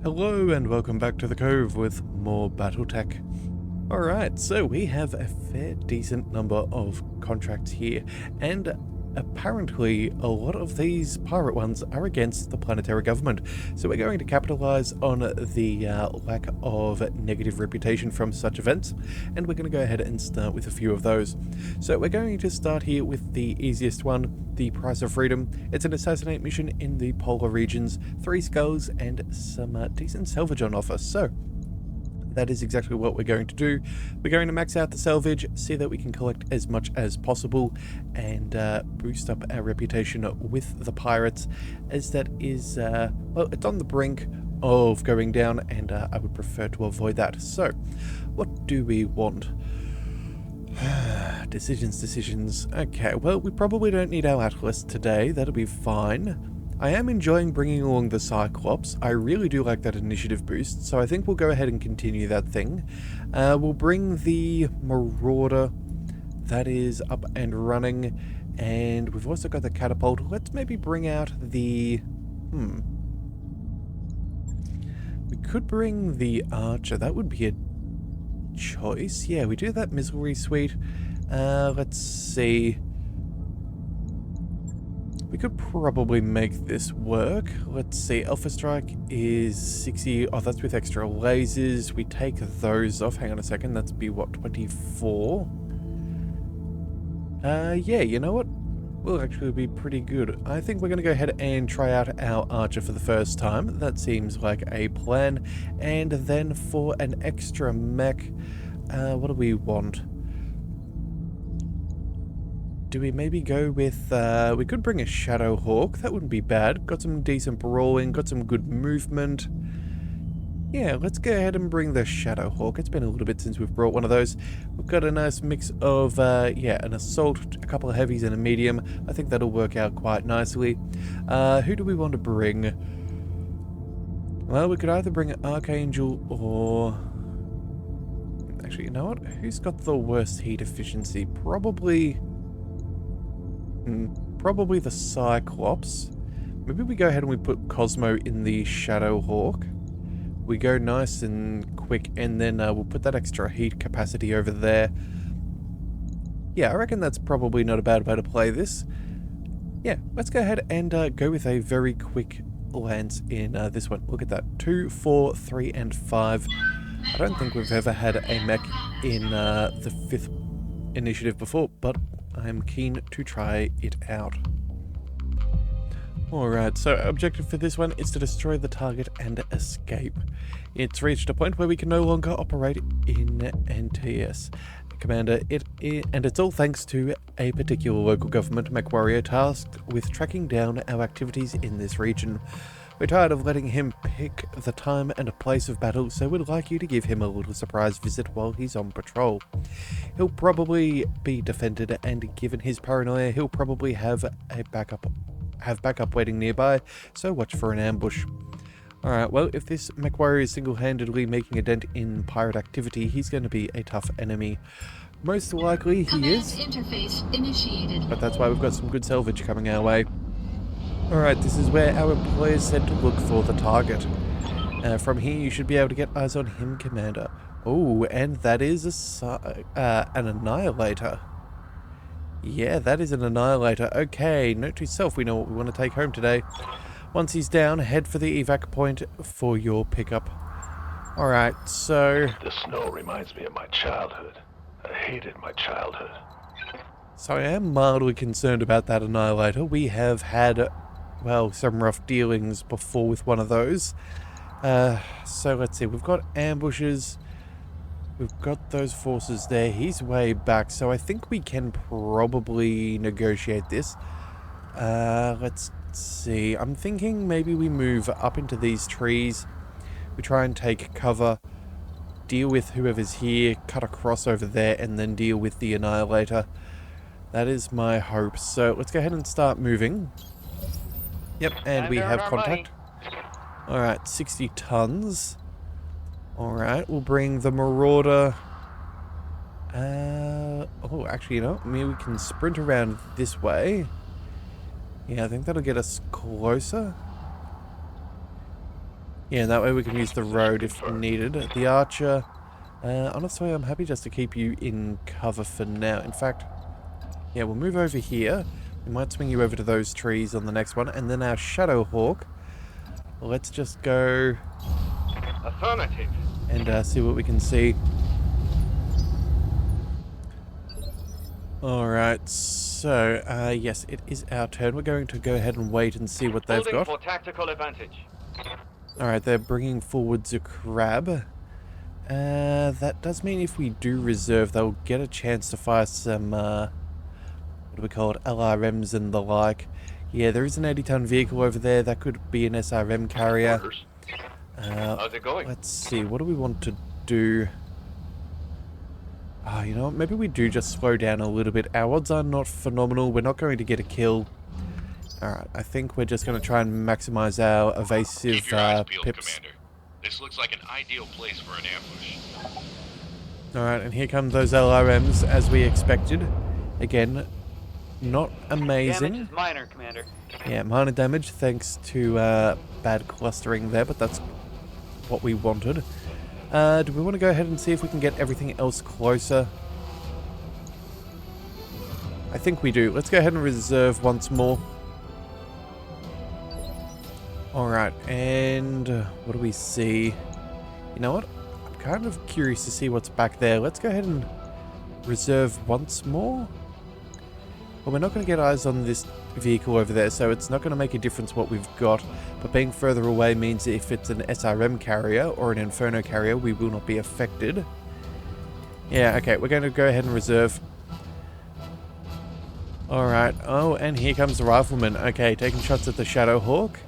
Hello and welcome back to the Cove with more BattleTech. Alright, so we have a fair decent number of contracts here, and apparently a lot of these pirate ones are against the planetary government. So we're going to capitalize on the lack of negative reputation from such events, and we're going to go ahead and start with a few of those. So we're going to start here with the easiest one, the Price of Freedom. It's an assassinate mission in the polar regions, 3 skulls and some decent salvage on offer. So that is exactly what we're going to do. We're going to max out the salvage, see that we can collect as much as possible, and boost up our reputation with the pirates, as that is, well, it's on the brink of going down, and I would prefer to avoid that. So, what do we want? Decisions. Okay, well, we probably don't need our Atlas today. That'll be fine. I am enjoying bringing along the Cyclops. I really do like that initiative boost, so I think we'll go ahead and continue that thing. We'll bring the Marauder. That is up and running. And we've also got the Catapult. Let's maybe bring out the... We could bring the Archer. That would be a choice. Yeah, we do have that Misery Suite. Let's see... We could probably make this work. Let's see, Alpha Strike is 60. Oh, that's with extra lasers. We take those off. Hang on a second. That's be what, 24? Yeah, you know what? Will actually be pretty good. I think we're going to go ahead and try out our Archer for the first time. That seems like a plan. And then for an extra mech, what do we want? Do we maybe go with, we could bring a Shadow Hawk. That wouldn't be bad. Got some decent brawling, got some good movement. Yeah, let's go ahead and bring the Shadow Hawk. It's been a little bit since we've brought one of those. We've got a nice mix of, yeah, an assault, a couple of heavies and a medium. I think that'll work out quite nicely. Who do we want to bring? Well, we could either bring an Archangel or... Actually, you know what? Who's got the worst heat efficiency? Probably the Cyclops. Maybe we go ahead and we put Cosmo in the Shadow Hawk. We go nice and quick, and then we'll put that extra heat capacity over there. Yeah, I reckon that's probably not a bad way to play this. Yeah, let's go ahead and go with a very quick lance in this one. Look at that. 2, 4, 3, and 5. I don't think we've ever had a mech in the 5th initiative before, but I'm keen to try it out. Alright, so objective for this one is to destroy the target and escape. It's reached a point where we can no longer operate in NTS. Commander, and it's all thanks to a particular local government MechWarrior tasked with tracking down our activities in this region. We're tired of letting him pick the time and a place of battle, so we'd like you to give him a little surprise visit while he's on patrol. He'll probably be defended, and given his paranoia, he'll probably have backup waiting nearby, so watch for an ambush. Alright, well, if this MechWarrior is single-handedly making a dent in pirate activity, he's going to be a tough enemy. Most likely he is, interface initiated. But that's why we've got some good salvage coming our way. Alright, this is where our employer said to look for the target. From here you should be able to get eyes on him, Commander. Oh, and that is an Annihilator. Yeah, that is an Annihilator. Okay, note to self, we know what we want to take home today. Once he's down, head for the evac point for your pickup. Alright, so... The snow reminds me of my childhood. I hated my childhood. So I am mildly concerned about that Annihilator. We have had, well, some rough dealings before with one of those. So let's see, we've got ambushes. We've got those forces there. He's way back, so I think we can probably negotiate this. Let's see. I'm thinking maybe we move up into these trees. We try and take cover, deal with whoever's here, cut across over there, and then deal with the Annihilator. That is my hope. So let's go ahead and start moving. Yep, and we have contact. Alright, 60 tons. Alright, we'll bring the Marauder. Oh, actually, you know, maybe we can sprint around this way. Yeah, I think that'll get us closer. Yeah, that way we can use the road if needed. The archer, honestly, I'm happy just to keep you in cover for now. In fact, yeah, we'll move over here. We might swing you over to those trees on the next one. And then our Shadow Hawk, let's just go... Affirmative. And see what we can see. Alright, so, yes, it is our turn. We're going to go ahead and wait and see what they've Holding got. for tactical advantage. Alright, they're bringing forwards a crab. That does mean if we do reserve, they'll get a chance to fire some, what do we call it, LRMs and the like. Yeah, there is an 80-ton vehicle over there. That could be an SRM carrier. Orders. How's it going? Let's see, what do we want to do? Oh, you know what, maybe we do just slow down a little bit. Our odds are not phenomenal. We're not going to get a kill. Alright, I think we're just going to try and maximize our evasive Keep your eyes peeled, pips. Commander. This looks like an ideal place for an ambush. Alright, and here come those LRMs as we expected. Again, not amazing. Damage is minor, Commander. Yeah, minor damage thanks to bad clustering there, but that's what we wanted. Do we want to go ahead and see if we can get everything else closer? I think we do. Let's go ahead and reserve once more. Alright, and what do we see? You know what? I'm kind of curious to see what's back there. Let's go ahead and reserve once more. Well, we're not going to get eyes on this vehicle over there, so it's not going to make a difference what we've got. But being further away means if it's an SRM carrier or an Inferno carrier, we will not be affected. Yeah, okay, we're going to go ahead and reserve. Alright, oh, and here comes the rifleman. Okay, taking shots at the Shadow Hawk.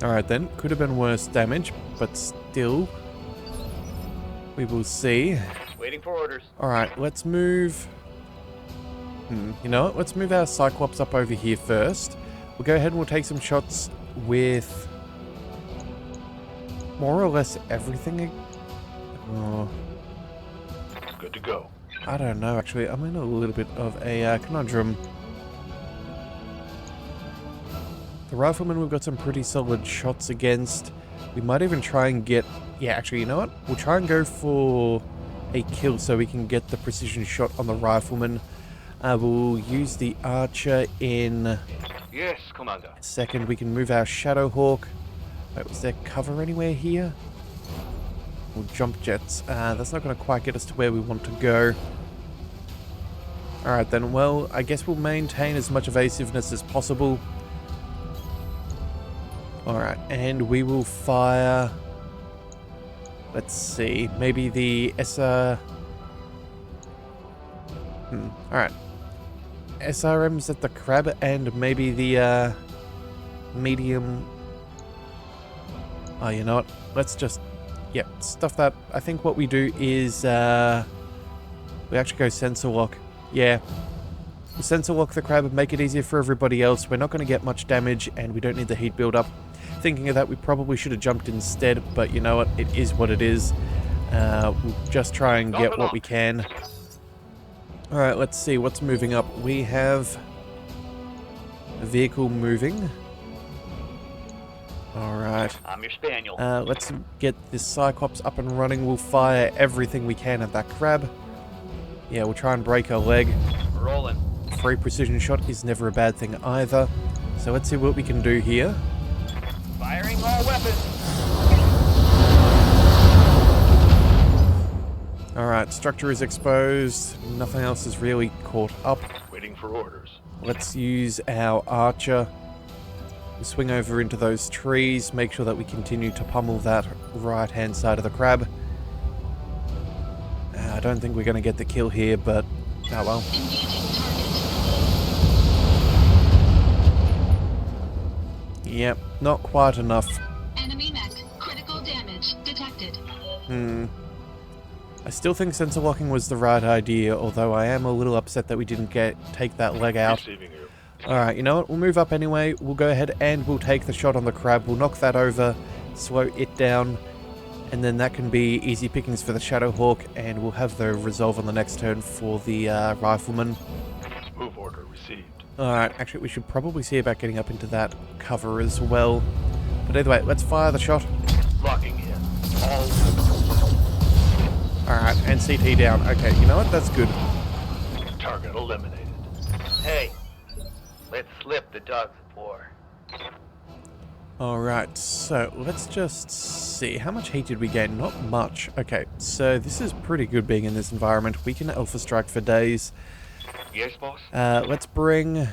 Alright then, could have been worse damage, but still, we will see. Waiting for orders. Alright, let's move... you know what? Let's move our Cyclops up over here first. We'll go ahead and we'll take some shots with more or less everything. Oh, Good to go. I don't know, actually. I'm in a little bit of a conundrum. The rifleman we've got some pretty solid shots against. We might even try and get... Yeah, actually, you know what? We'll try and go for a kill so we can get the precision shot on the rifleman. We'll use the archer in Yes, Commander. a second. We can move our Shadow Hawk. Wait, was there cover anywhere here? Or jump jets. That's not going to quite get us to where we want to go. Alright then, well, I guess we'll maintain as much evasiveness as possible. Alright, and we will fire... Let's see, maybe the SR... Alright. SRMs at the crab and maybe the medium... Oh, you know what? Let's just... Yep, stuff that. I think what we do is... we actually go sensor lock. Yeah. We'll sensor lock the crab and make it easier for everybody else. We're not going to get much damage and we don't need the heat build up. Thinking of that, we probably should have jumped instead, but you know what? It is what it is. We'll just try and get what we can. Alright, let's see what's moving up. We have a vehicle moving. Alright. I'm your spaniel. Let's get this Cyclops up and running. We'll fire everything we can at that crab. Yeah, we'll try and break her leg. Rolling. Free precision shot is never a bad thing either. So let's see what we can do here. Firing all weapons. Alright, structure is exposed. Nothing else is really caught up. Waiting for orders. Let's use our archer. We'll swing over into those trees. Make sure that we continue to pummel that right-hand side of the crab. I don't think we're going to get the kill here, but oh well. Yep, not quite enough. Enemy mech. Critical damage detected. I still think sensor locking was the right idea, although I am a little upset that we didn't take that leg out. Receiving you. Alright, you know what? We'll move up anyway. We'll go ahead and we'll take the shot on the crab. We'll knock that over, slow it down, and then that can be easy pickings for the Shadow Hawk, and we'll have the resolve on the next turn for the rifleman. Move order received. Alright, actually we should probably see about getting up into that cover as well. But either way, let's fire the shot. Locking in. All Alright, and CT down. Okay, you know what? That's good. target eliminated. Hey, let's slip the dogs of war. Alright, so let's just see. How much heat did we gain? Not much. Okay, so this is pretty good being in this environment. We can Alpha Strike for days. Yes, boss? Let's bring...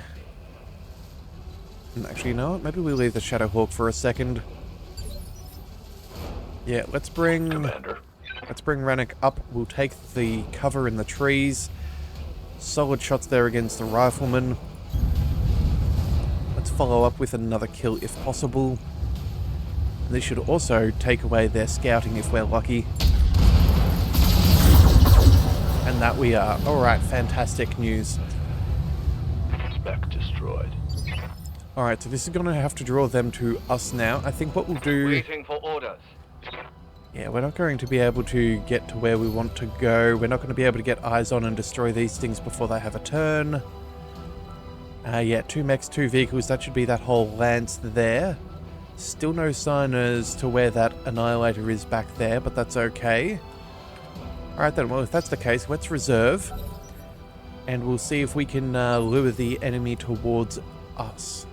Actually, you know what? Maybe we leave the Shadowhawk for a second. Yeah, let's bring... Commander. Let's bring Rennick up. We'll take the cover in the trees. Solid shots there against the rifleman. Let's follow up with another kill if possible. This should also take away their scouting if we're lucky. And that we are. Alright, fantastic news. Spec destroyed. Alright, so this is going to have to draw them to us now. I think what we'll do... Waiting for orders. Yeah, we're not going to be able to get to where we want to go. We're not going to be able to get eyes on and destroy these things before they have a turn. Yeah, 2 mechs, 2 vehicles. That should be that whole lance there. Still no sign as to where that Annihilator is back there, but that's okay. Alright then, well if that's the case, let's reserve. And we'll see if we can lure the enemy towards us.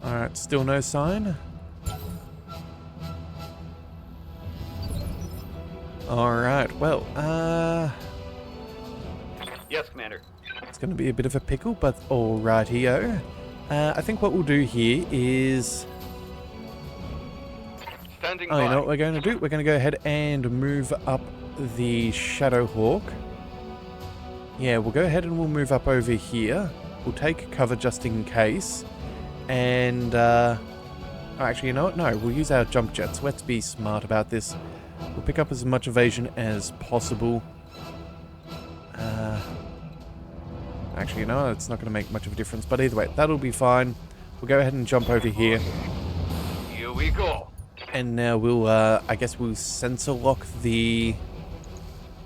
Alright, still no sign. Alright, well, Yes, Commander. it's going to be a bit of a pickle, but alrighty-o. I think what we'll do here is... Standing Oh, by. you know what we're going to do? We're going to go ahead and move up the Shadowhawk. Yeah, we'll go ahead and we'll move up over here. We'll take cover just in case. And, oh, actually, you know what? No, we'll use our jump jets. Let's be smart about this. We'll pick up as much evasion as possible. Actually, you know, it's not going to make much of a difference. But either way, that'll be fine. We'll go ahead and jump over here. Here we go. And now we'll, I guess we'll sensor lock the...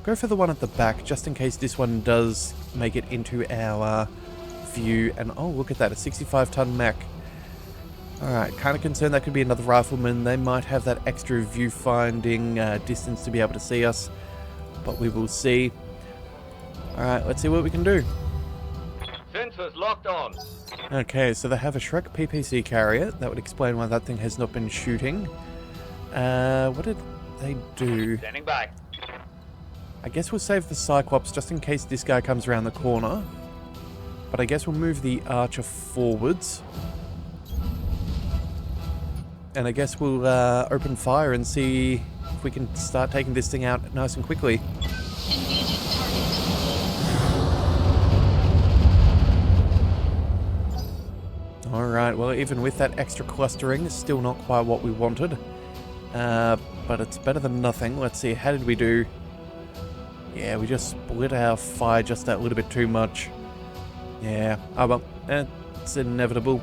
Go for the one at the back, just in case this one does make it into our view. And, oh, look at that, a 65-ton mech. Alright, kind of concerned that could be another rifleman. They might have that extra view-finding distance to be able to see us. But we will see. Alright, let's see what we can do. Sensors locked on. Okay, so they have a Shrek PPC carrier. That would explain why that thing has not been shooting. What did they do? Standing by. I guess we'll save the Cyclops just in case this guy comes around the corner. But I guess we'll move the Archer forwards. And I guess we'll open fire and see if we can start taking this thing out nice and quickly. Engaging target. Alright, well even with that extra clustering, it's still not quite what we wanted. But it's better than nothing. Let's see, how did we do? Yeah, we just split our fire just that little bit too much. Yeah, oh well, it's inevitable.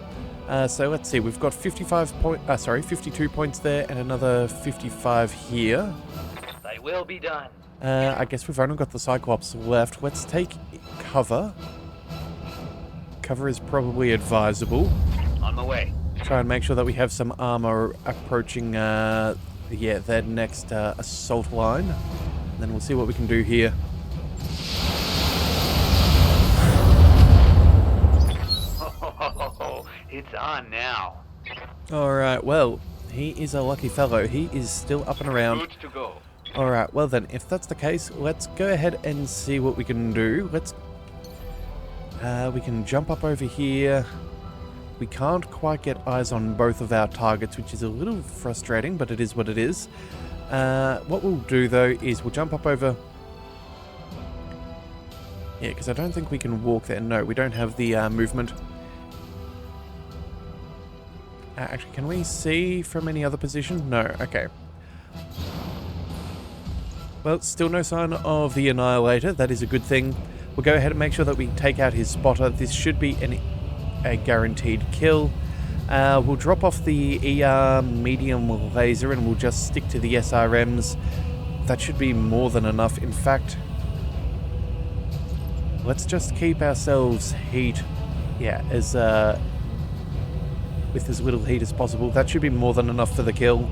So let's see, we've got 52 points there and another 55 here. They will be done. I guess we've only got the Cyclops left. Let's take cover. Cover is probably advisable. On my way. Try and make sure that we have some armor approaching, their next assault line. And then we'll see what we can do here. It's on now. Alright, well, he is a lucky fellow. He is still up and around. Good to go. Alright, well then, if that's the case, let's go ahead and see what we can do. Let's... we can jump up over here. We can't quite get eyes on both of our targets, which is a little frustrating, but it is what it is. What we'll do, though, is we'll jump up over... Yeah, because I don't think we can walk there. No, we don't have the movement. Actually, can we see from any other position? No, okay. Well, still no sign of the Annihilator. That is a good thing. We'll go ahead and make sure that we take out his spotter. This should be a guaranteed kill. We'll drop off the ER medium laser and we'll just stick to the SRMs. That should be more than enough. In fact, let's just keep ourselves heat, yeah, as with as little heat as possible. That should be more than enough for the kill.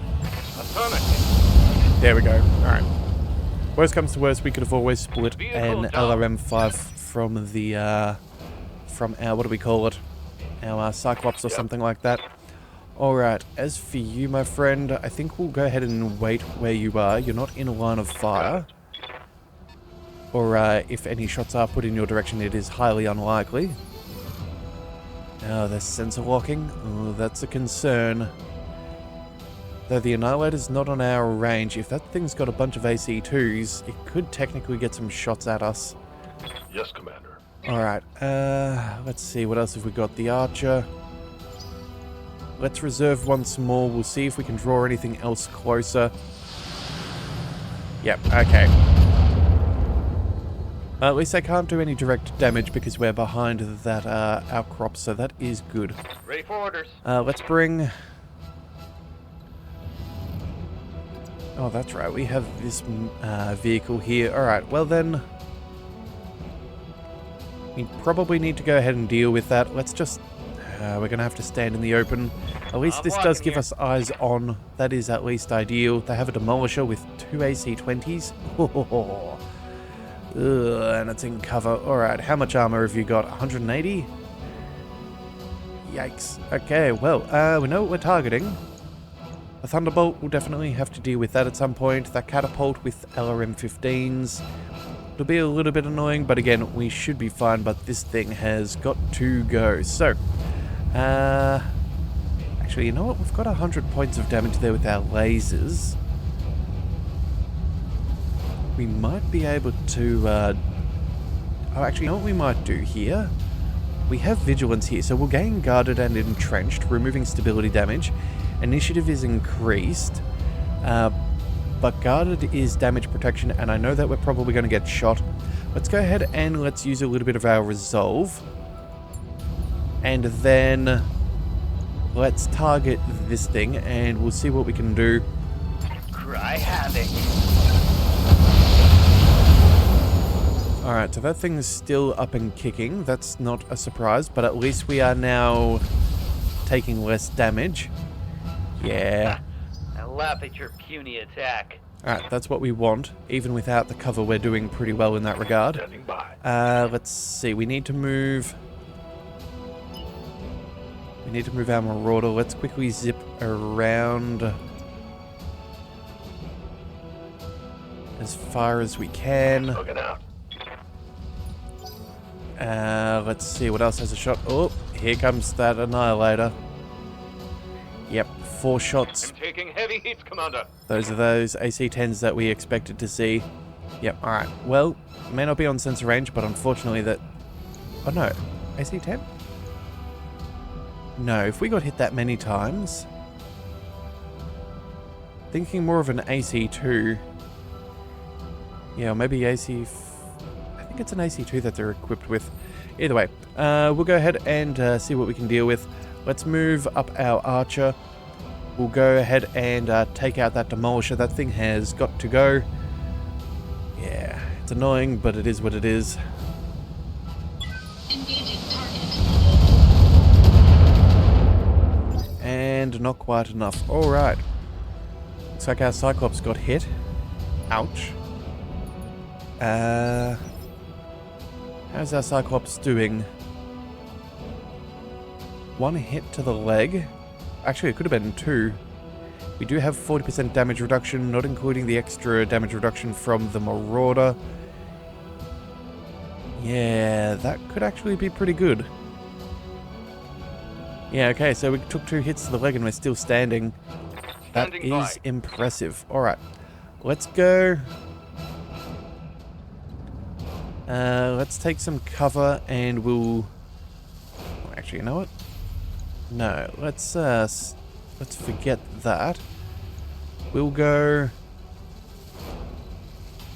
Affirmative. There we go. Alright. Worst comes to worst, we could have always split an LRM-5 from the, from our, what do we call it? Our Cyclops or something like that. Alright, as for you, my friend, I think we'll go ahead and wait where you are. You're not in a line of fire. Or if any shots are put in your direction, it is highly unlikely. Oh, there's sensor locking. Oh, that's a concern. Though the Annihilator's not on our range, if that thing's got a bunch of AC-2s, it could technically get some shots at us. Yes, Commander. Alright, let's see, what else have we got? The Archer. Let's reserve once more. We'll see if we can draw anything else closer. Yep, okay. At least I can't do any direct damage because we're behind that outcrop, so that is good. Ready for orders. Let's bring... Oh, that's right. We have this vehicle here. Alright, well then... we probably need to go ahead and deal with that. Let's just... we're going to have to stand in the open. At least this does give us eyes on. That is at least ideal. They have a Demolisher with 2 AC-20s. And it's in cover. Alright, how much armor have you got? 180? Yikes. Okay, well, we know what we're targeting. A Thunderbolt, we'll definitely have to deal with that at some point. That Catapult with LRM-15s. It'll be a little bit annoying, but again, we should be fine, but this thing has got to go. So, actually, you know what? We've got 100 points of damage there with our lasers. We might be able to, oh, actually, you know what we might do here? We have Vigilance here, so we'll gain Guarded and Entrenched, removing stability damage. Initiative is increased, but Guarded is damage protection, and I know that we're probably going to get shot. Let's go ahead and let's use a little bit of our Resolve. And then let's target this thing, and we'll see what we can do. Cry havoc. Alright, so that thing is still up and kicking. That's not a surprise, but at least we are now taking less damage. Yeah. I laugh at your puny attack. Alright, that's what we want. Even without the cover, we're doing pretty well in that regard. Standing by. Let's see. We need to move... we need to move our Marauder. Let's quickly zip around as far as we can. Looking out. Let's see. What else has a shot? Oh, here comes that Annihilator. Yep, 4 shots. I'm taking heavy hits, Commander. Those are those AC-10s that we expected to see. Yep, alright. Well, may not be on sensor range, but unfortunately that... oh no, AC-10? No, if we got hit that many times... thinking more of an AC-2. Yeah, or maybe AC... I think it's an AC-2 that they're equipped with. Either way, we'll go ahead and see what we can deal with. Let's move up our Archer. We'll go ahead and take out that Demolisher. That thing has got to go. Yeah, it's annoying, but it is what it is. Engaging target. And not quite enough. Alright. Looks like our Cyclops got hit. Ouch. How's our Cyclops doing? 1 hit to the leg. Actually, it could have been 2. We do have 40% damage reduction, not including the extra damage reduction from the Marauder. Yeah, that could actually be pretty good. Yeah, okay, so we took 2 hits to the leg and we're still standing. That is impressive. Alright, let's go. Let's take some cover and we'll... actually, you know what? No, let's forget that. We'll go...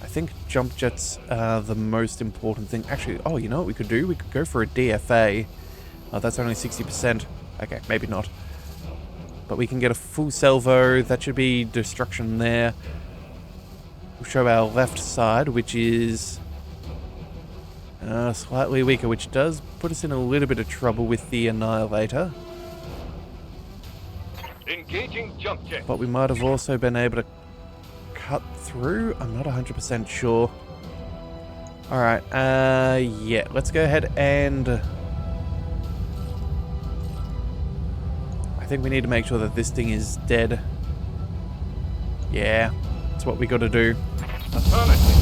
I think jump jets are the most important thing. Actually, oh, you know what we could do? We could go for a DFA. Oh, that's only 60%. Okay, maybe not. But we can get a full salvo. That should be destruction there. We'll show our left side, which is... slightly weaker, which does put us in a little bit of trouble with the Annihilator. Engaging jump jet. But we might have also been able to cut through. I'm not 100% sure. Alright, yeah, let's go ahead and... I think we need to make sure that this thing is dead. Yeah, that's what we gotta do. Affirmative.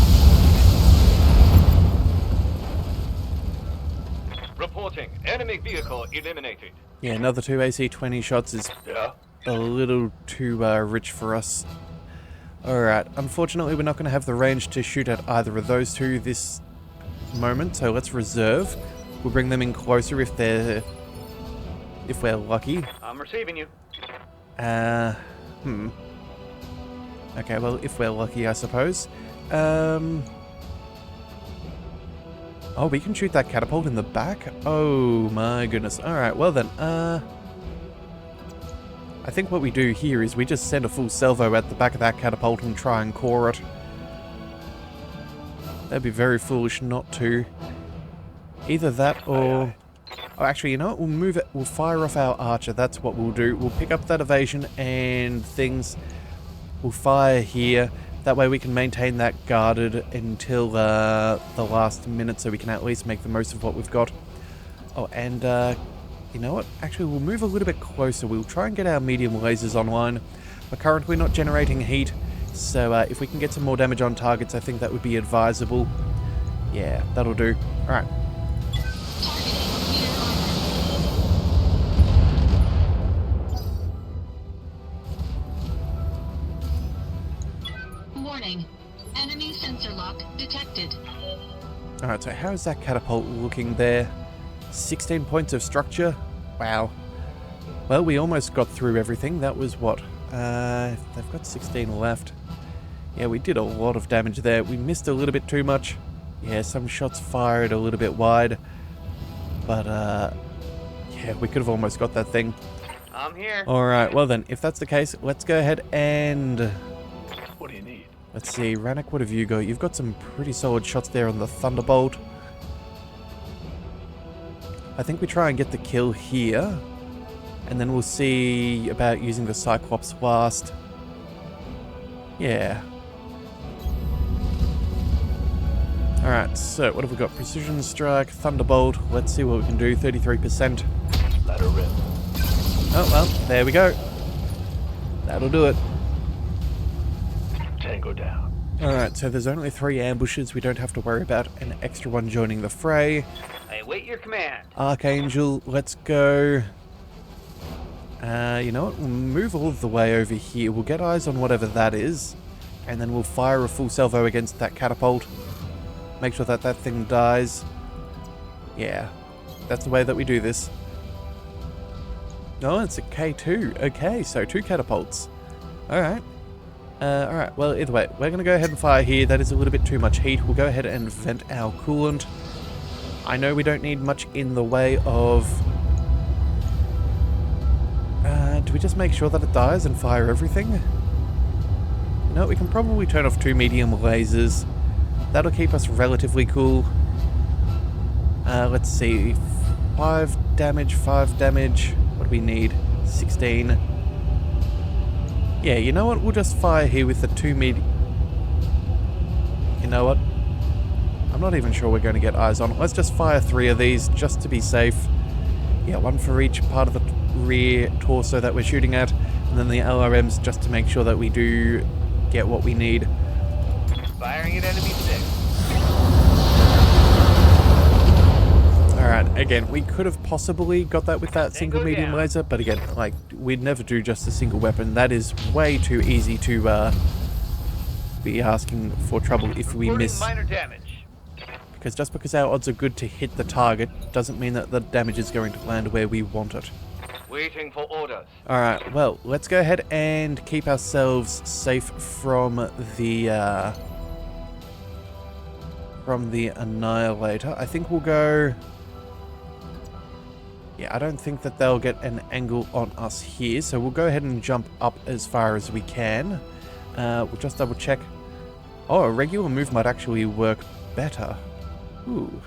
Reporting. Enemy vehicle eliminated. Yeah, another 2 AC-20 shots is Yeah? a little too rich for us. Alright, unfortunately we're not going to have the range to shoot at either of those two this moment, so let's reserve. We'll bring them in closer if we're lucky. I'm receiving you. Okay, well, if we're lucky, I suppose. Oh, we can shoot that catapult in the back? Oh my goodness. Alright, well then, I think what we do here is we just send a full salvo at the back of that catapult and try and core it. That'd be very foolish not to. Either that or... Oh, actually, you know what? We'll move it. We'll fire off our archer. That's what we'll do. We'll pick up that evasion and things. We'll fire here. That way we can maintain that guarded until the last minute so we can at least make the most of what we've got. Oh, and you know what? Actually, we'll move a little bit closer. We'll try and get our medium lasers online. We're currently not generating heat, so if we can get some more damage on targets, I think that would be advisable. Yeah, that'll do. Alright. Warning. Enemy sensor lock detected. Alright, so how is that catapult looking there? 16 points of structure? Wow. Well, we almost got through everything. That was what? They've got 16 left. Yeah, we did a lot of damage there. We missed a little bit too much. Yeah, some shots fired a little bit wide. But, yeah, we could have almost got that thing. I'm here. Alright, well then, if that's the case, let's go ahead and... What do you need? Let's see, Rannoch, what have you got? You've got some pretty solid shots there on the Thunderbolt. I think we try and get the kill here. And then we'll see about using the Cyclops last. Yeah. Alright, so what have we got? Precision Strike, Thunderbolt. Let's see what we can do. 33%. Let her rip. Oh, well, there we go. That'll do it. Tango down. Alright, so there's only 3 ambushes. We don't have to worry about an extra one joining the fray. I await your command. Archangel, let's go. You know what? We'll move all the way over here. We'll get eyes on whatever that is. And then we'll fire a full salvo against that catapult. Make sure that that thing dies. Yeah, that's the way that we do this. Oh, it's a K2. Okay, so 2 catapults. Alright. Alright, well, either way, we're going to go ahead and fire here. That is a little bit too much heat. We'll go ahead and vent our coolant. I know we don't need much in the way of... do we just make sure that it dies and fire everything? No, we can probably turn off 2 medium lasers. That'll keep us relatively cool. Let's see. 5 damage, 5 damage. What do we need? 16. Yeah, you know what? We'll just fire here with the 2 medium... You know what? I'm not even sure we're going to get eyes on it. Let's just fire 3 of these just to be safe. Yeah, 1 for each part of the rear torso that we're shooting at. And then the LRMs just to make sure that we do get what we need. Firing at enemy 6. Alright, again, we could have possibly got that with that single medium down. laser, but again, like, we'd never do just a single weapon. That is way too easy to be asking for trouble if we Reporting miss. minor damage. Because just because our odds are good to hit the target doesn't mean that the damage is going to land where we want it. Waiting for orders. Alright, well, let's go ahead and keep ourselves safe from the Annihilator. I think we'll go... Yeah, I don't think that they'll get an angle on us here, so we'll go ahead and jump up as far as we can. We'll just double check. Oh, a regular move might actually work better. Ooh.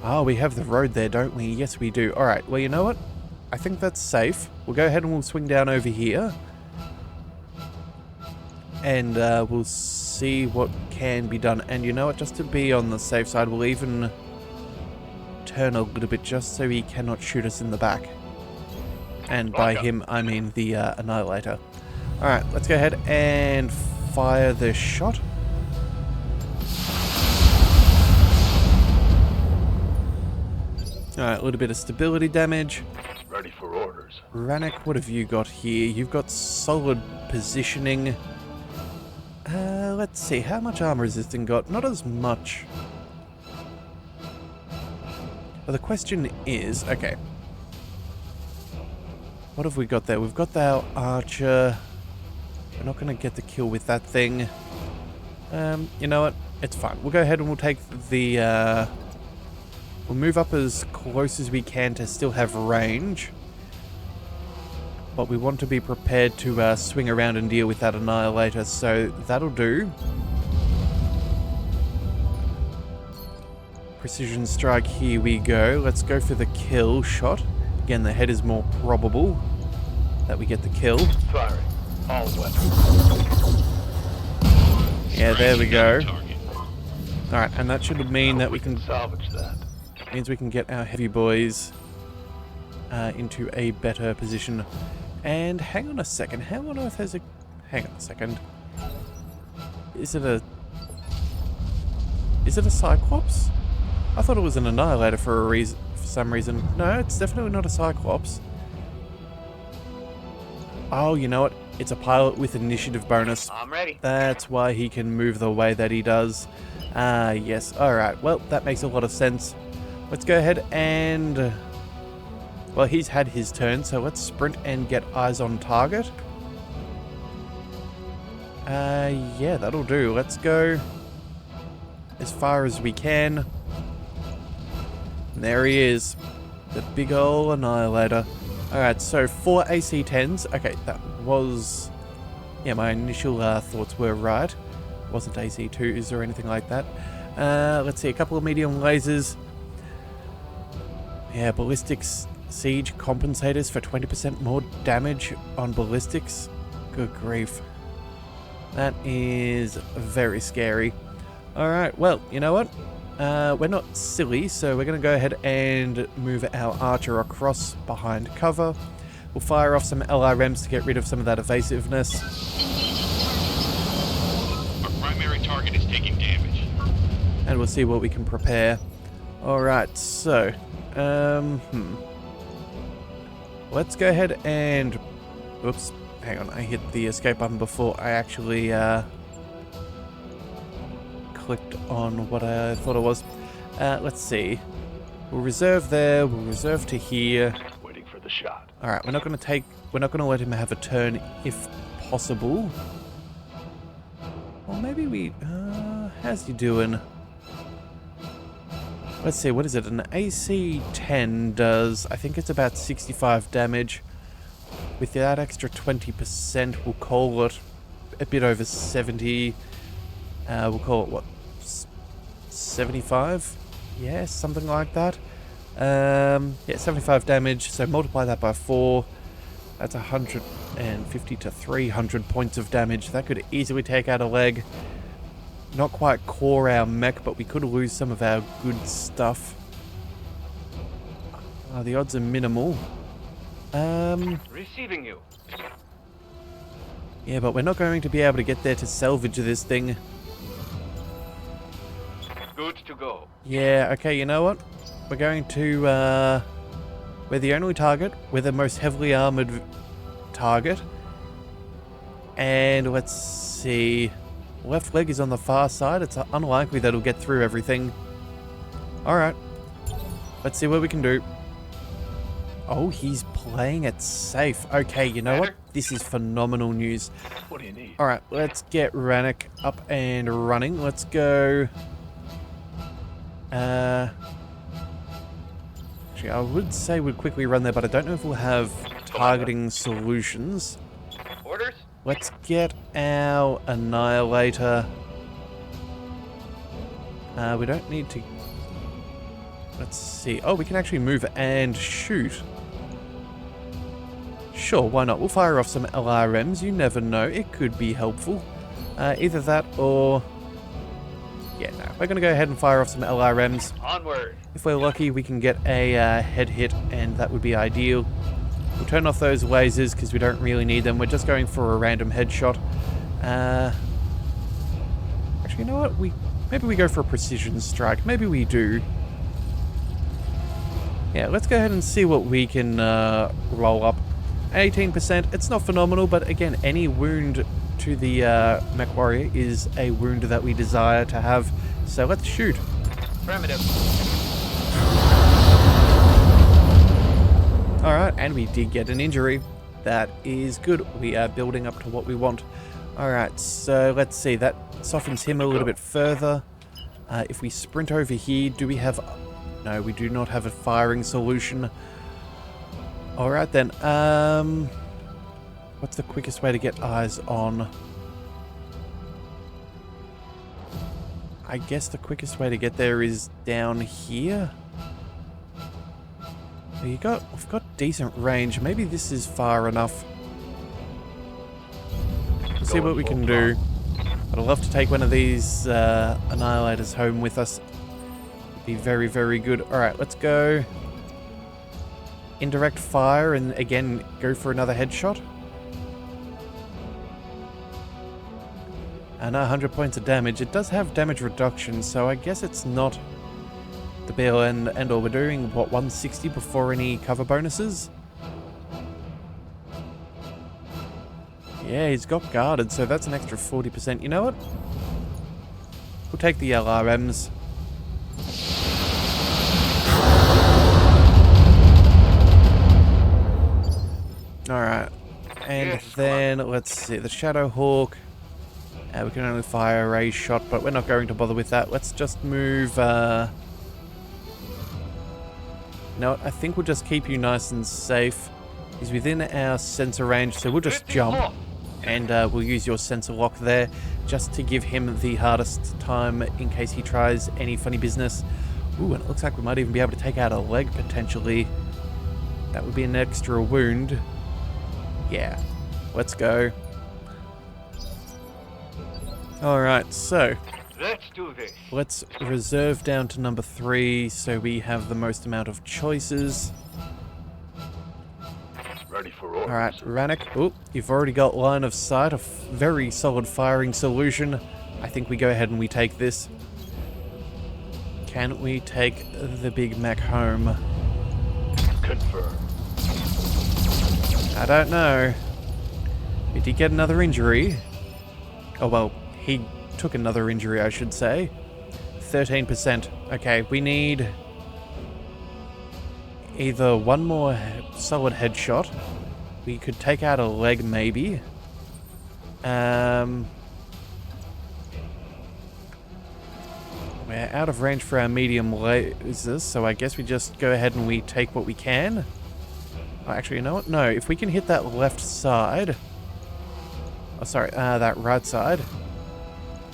Oh, we have the road there, don't we? Yes, we do. Alright, well, you know what? I think that's safe. We'll go ahead and we'll swing down over here. And we'll see what can be done. And you know what? Just to be on the safe side, we'll even turn a little bit just so he cannot shoot us in the back. And by him, I mean the Annihilator. Alright, let's go ahead and fire the shot. Alright, a little bit of stability damage. Ready for orders. Rannoch, what have you got here? You've got solid positioning. Let's see, how much armor has this thing got? Not as much. But the question is, okay. What have we got there? We've got our archer. We're not going to get the kill with that thing. You know what? It's fine. We'll go ahead and we'll take the... We'll move up as close as we can to still have range. But we want to be prepared to swing around and deal with that Annihilator, so that'll do. Precision strike, here we go. Let's go for the kill shot. Again, the head is more probable that we get the kill. Firing. All weapons. Yeah, there we go. Alright, and that should mean that we can... salvage that. Means we can get our heavy boys into a better position. And hang on a second, how on earth has a... Hang on a second. Is it a Cyclops? I thought it was an Annihilator for some reason. No, it's definitely not a Cyclops. Oh, you know what? It's a pilot with initiative bonus. I'm ready. That's why he can move the way that he does. Yes. Alright, well, that makes a lot of sense. Let's go ahead and... Well, he's had his turn, so let's sprint and get eyes on target. Yeah, that'll do. Let's go as far as we can. And there he is. The big ol' Annihilator. Alright, so 4 AC-10s. Okay, that was... Yeah, my initial thoughts were right. Wasn't AC-2s or anything like that. Let's see, a couple of medium lasers. Yeah, ballistics siege compensators for 20% more damage on ballistics. Good grief. That is very scary. Alright, well, you know what? We're not silly, so we're going to go ahead and move our archer across behind cover. We'll fire off some LRMs to get rid of some of that evasiveness. Our primary target is taking damage. And we'll see what we can prepare. Alright, so... Let's go ahead and... Oops, hang on, I hit the escape button before I actually clicked on what I thought it was. Let's see. We'll reserve there, we'll reserve to here. Waiting for the shot. Alright, we're not going to let him have a turn if possible. Or maybe we... how's he doing? Let's see, what is it? An AC-10 does, I think it's about 65 damage. With that extra 20%, we'll call it a bit over 70. We'll call it, what, 75? Yeah, something like that. Yeah, 75 damage, so multiply that by 4. That's 150 to 300 points of damage. That could easily take out a leg. Not quite core our mech, but we could lose some of our good stuff. The odds are minimal. Receiving you. Yeah, but we're not going to be able to get there to salvage this thing. Good to go. Yeah, okay, you know what? We're going to, we're the only target. We're the most heavily armored target. And let's see... Left leg is on the far side. It's unlikely that it'll get through everything. Alright. Let's see what we can do. Oh, he's playing it safe. Okay, you know what? This is phenomenal news. What do you need? Alright, let's get Rannoch up and running. Let's go... Actually, I would say we'd quickly run there, but I don't know if we'll have targeting solutions. Orders? Let's get our Annihilator. We don't need to... Let's see. Oh, we can actually move and shoot. Sure, why not? We'll fire off some LRMs. You never know. It could be helpful. Either that or... Yeah, no. We're going to go ahead and fire off some LRMs. Onward. If we're lucky, we can get a head hit, and that would be ideal. We'll turn off those lasers because we don't really need them. We're just going for a random headshot. Actually, you know what? Maybe we go for a precision strike. Maybe we do. Yeah, let's go ahead and see what we can roll up. 18%, it's not phenomenal, but again, any wound to the MechWarrior is a wound that we desire to have. So let's shoot. Affirmative. Alright, and we did get an injury. That is good. We are building up to what we want. Alright, so let's see. That softens him a little bit further. If we sprint over here, do we have... No, we do not have a firing solution. Alright then, what's the quickest way to get eyes on? I guess the quickest way to get there is down here. We've got decent range. Maybe this is far enough. We'll see what we can do. I'd love to take one of these annihilators home with us. It'd be very, very good. Alright, let's go. Indirect fire and again go for another headshot. And 100 points of damage. It does have damage reduction, so I guess it's not the be all and end all. We're doing what, 160 before any cover bonuses? Yeah, he's got guarded, so that's an extra 40%. You know what? We'll take the LRMs. Alright, and then let's see, the Shadow Hawk. We can only fire a ray shot, but we're not going to bother with that. Let's just move. No, I think we'll just keep you nice and safe. He's within our sensor range, so we'll just jump. And we'll use your sensor lock there just to give him the hardest time in case he tries any funny business. Ooh, and it looks like we might even be able to take out a leg potentially. That would be an extra wound. Yeah, let's go. Alright, so Let's do this. let's reserve down to number 3 so we have the most amount of choices. Ready for orders. Alright, Rannoch. Oh, you've already got line of sight, a very solid firing solution. I think we go ahead and we take this. Can we take the Big Mac home? Confirm. I don't know. Did he get another injury? Oh, well, he took another injury, I should say. 13%. Okay, we need either one more solid headshot. We could take out a leg, maybe. We're out of range for our medium lasers, so I guess we just go ahead and we take what we can. Oh, actually, you know what? No, if we can hit that left side... Oh, sorry, that right side.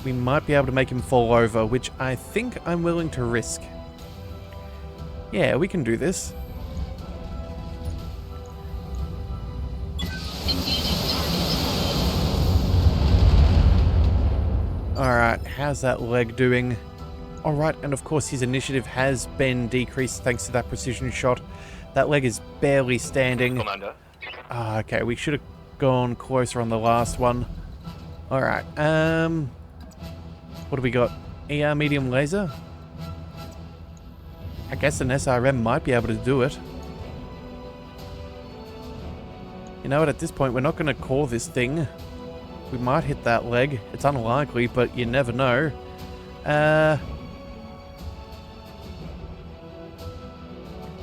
We might be able to make him fall over, which I think I'm willing to risk. Yeah, we can do this. Alright, how's that leg doing? Alright, and of course his initiative has been decreased thanks to that precision shot. That leg is barely standing. Commander. Ah, okay, we should have gone closer on the last one. Alright, what do we got? ER medium laser? I guess an SRM might be able to do it. You know what, at this point we're not going to call this thing. We might hit that leg. It's unlikely, but you never know.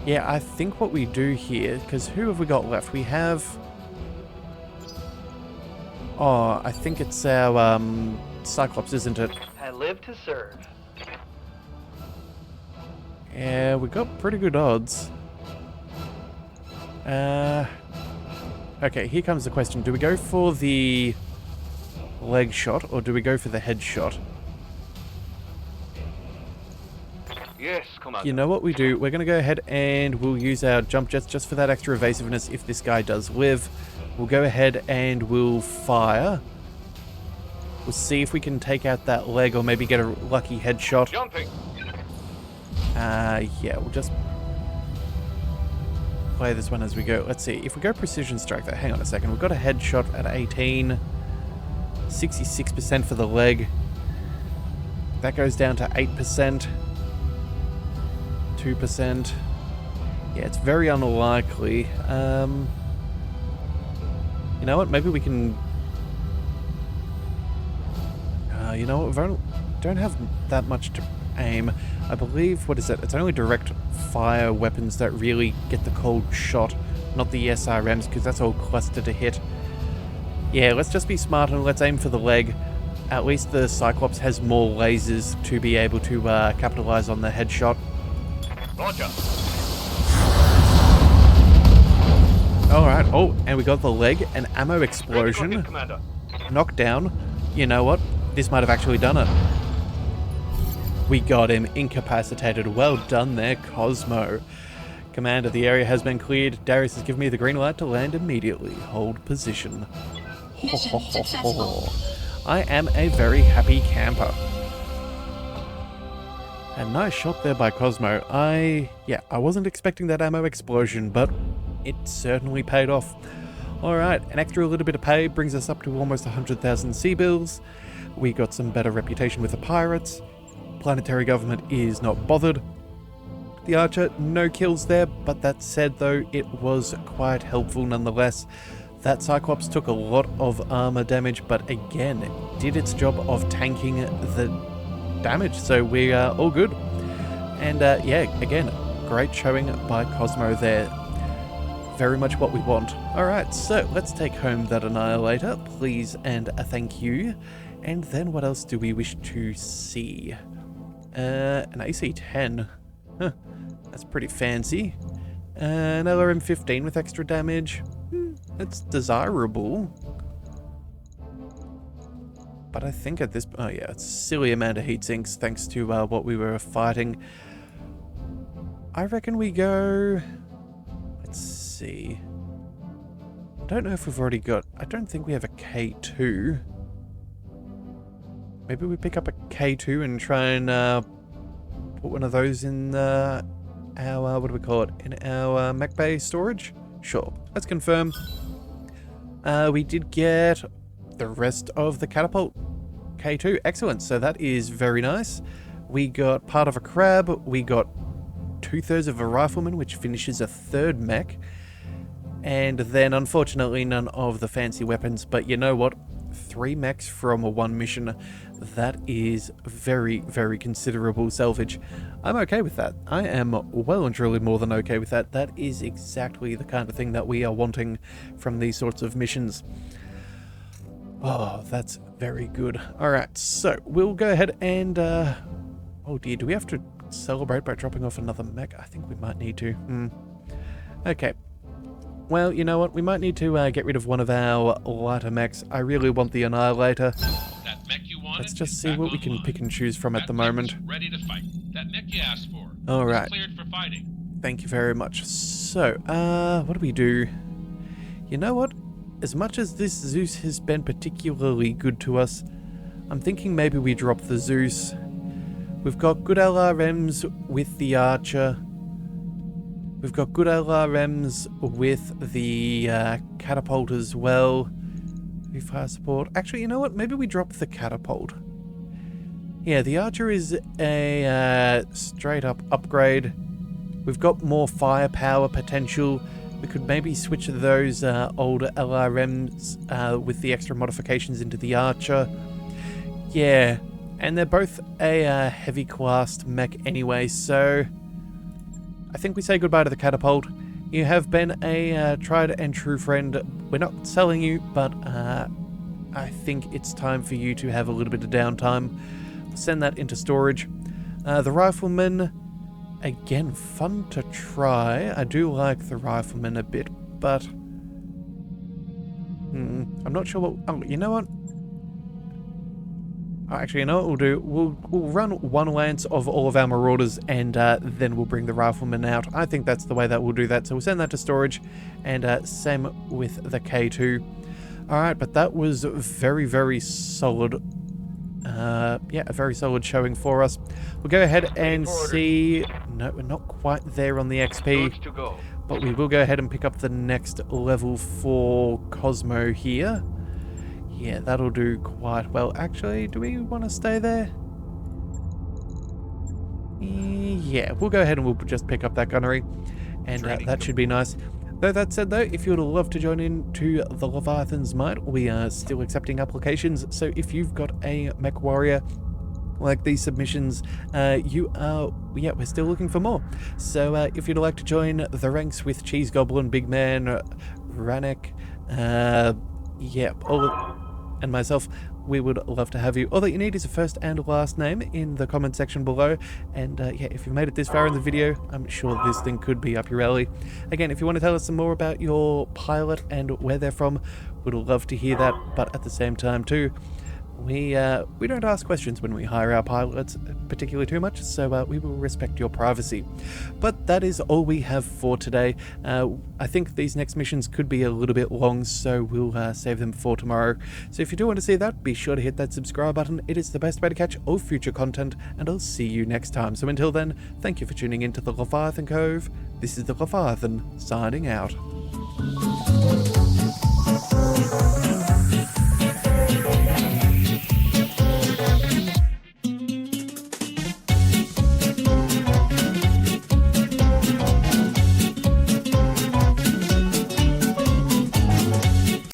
Yeah, I think what we do here, because who have we got left? We have... Oh, I think it's our Cyclops, isn't it? I live to serve. Yeah, we got pretty good odds. Okay, here comes the question. Do we go for the leg shot, or do we go for the head shot? Yes, Commander. You know what we do? We're going to go ahead and we'll use our jump jets just for that extra evasiveness if this guy does live. We'll go ahead and we'll fire. We'll see if we can take out that leg or maybe get a lucky headshot. Jumping. Yeah, we'll just play this one as we go. Let's see. If we go precision strike, though, hang on a second. We've got a headshot at 18. 66% for the leg. That goes down to 8%. 2%. Yeah, it's very unlikely. You know what? Maybe we can... you know what? We don't have that much to aim. I believe, what is it? It's only direct fire weapons that really get the cold shot, not the SRMs, because that's all cluster to hit. Yeah, let's just be smart and let's aim for the leg. At least the Cyclops has more lasers to be able to capitalize on the headshot. Roger. Alright, oh, and we got the leg, an ammo explosion, Ready, Commander. knockdown. You know what? This might have actually done it. We got him incapacitated. Well done there, Cosmo. Commander, the area has been cleared. Darius has given me the green light to land immediately. Hold position. Mission successful. I am a very happy camper. A nice shot there by Cosmo. I wasn't expecting that ammo explosion, but it certainly paid off. Alright, an extra little bit of pay brings us up to almost 100,000 C-bills. We got some better reputation with the pirates. Planetary government is not bothered. The Archer, no kills there, but that said though, it was quite helpful nonetheless. That Cyclops took a lot of armor damage, but again, it did its job of tanking the damage, so we are all good. And yeah, again, great showing by Cosmo there. Very much what we want. Alright, so let's take home that Annihilator, please and a thank you. And then what else do we wish to see? An AC-10. Huh, that's pretty fancy. An LRM-15 with extra damage. It's desirable. But I think at this... oh yeah, it's a silly amount of heat sinks thanks to what we were fighting. I reckon we go... let's see. I don't know if we've already got... I don't think we have a K2. Maybe we pick up a K2 and try and put one of those in our... what do we call it? In our mech bay storage? Sure. Let's confirm. We did get the rest of the catapult. K2. Excellent. So that is very nice. We got part of a crab. We got 2/3 of a rifleman, which finishes a third mech. And then, unfortunately, none of the fancy weapons. But you know what? 3 mechs from a 1 mission. That is very, very considerable salvage. I'm okay with that. I am well and truly more than okay with that. That is exactly the kind of thing that we are wanting from these sorts of missions. Oh, that's very good. Alright, so we'll go ahead and... oh dear, do we have to celebrate by dropping off another mech? I think we might need to. Okay. Well, you know what? We might need to get rid of one of our lighter mechs. I really want the Annihilator. That mech you wanted Let's just is see back what we can online. pick and choose from at the That mech moment. is ready to fight. That mech you asked for. All right. It's cleared for fighting. Thank you very much. So, what do we do? You know what? As much as this Zeus has been particularly good to us, I'm thinking maybe we drop the Zeus. We've got good LRMs with the Archer. We've got good LRMs with the catapult as well. Fire support. Actually, you know what? Maybe we drop the catapult. Yeah, the Archer is a straight up upgrade. We've got more firepower potential. We could maybe switch those old LRMs with the extra modifications into the Archer. Yeah, and they're both a heavy classed mech anyway, so I think we say goodbye to the catapult. You have been a tried and true friend. We're not selling you, but I think it's time for you to have a little bit of downtime. We'll send that into storage. The rifleman, again, fun to try. I do like the rifleman a bit, but I'm not sure what... oh, you know what? Oh, actually, you know what we'll do? We'll run one lance of all of our marauders, and then we'll bring the riflemen out. I think that's the way that we'll do that. So we'll send that to storage, and same with the K2. All right, but that was very, very solid. Yeah, a very solid showing for us. We'll go ahead and see. No, we're not quite there on the XP, Goods to go. but we will go ahead and pick up the next level for Cosmo here. Yeah, that'll do quite well. Actually, do we want to stay there? Yeah, we'll go ahead and we'll just pick up that gunnery, and that should be nice. Though that said, though, if you would love to join in to the Leviathan's Might, we are still accepting applications. So if you've got a MechWarrior like these submissions, we're still looking for more. So if you'd like to join the ranks with Cheese Goblin, Big Man, Ranek, and myself, we would love to have you. All that you need is a first and last name in the comment section below. And yeah, if you've made it this far in the video, I'm sure this thing could be up your alley. Again, if you want to tell us some more about your pilot and where they're from, we'd love to hear that. But at the same time too, we don't ask questions when we hire our pilots particularly too much, so we will respect your privacy. But that is all we have for today. I think these next missions could be a little bit long, so we'll save them for tomorrow. So if you do want to see that, be sure to hit that subscribe button. It is the best way to catch all future content, and I'll see you next time. So until then, thank you for tuning into the Leviathan Cove. This is the Leviathan signing out.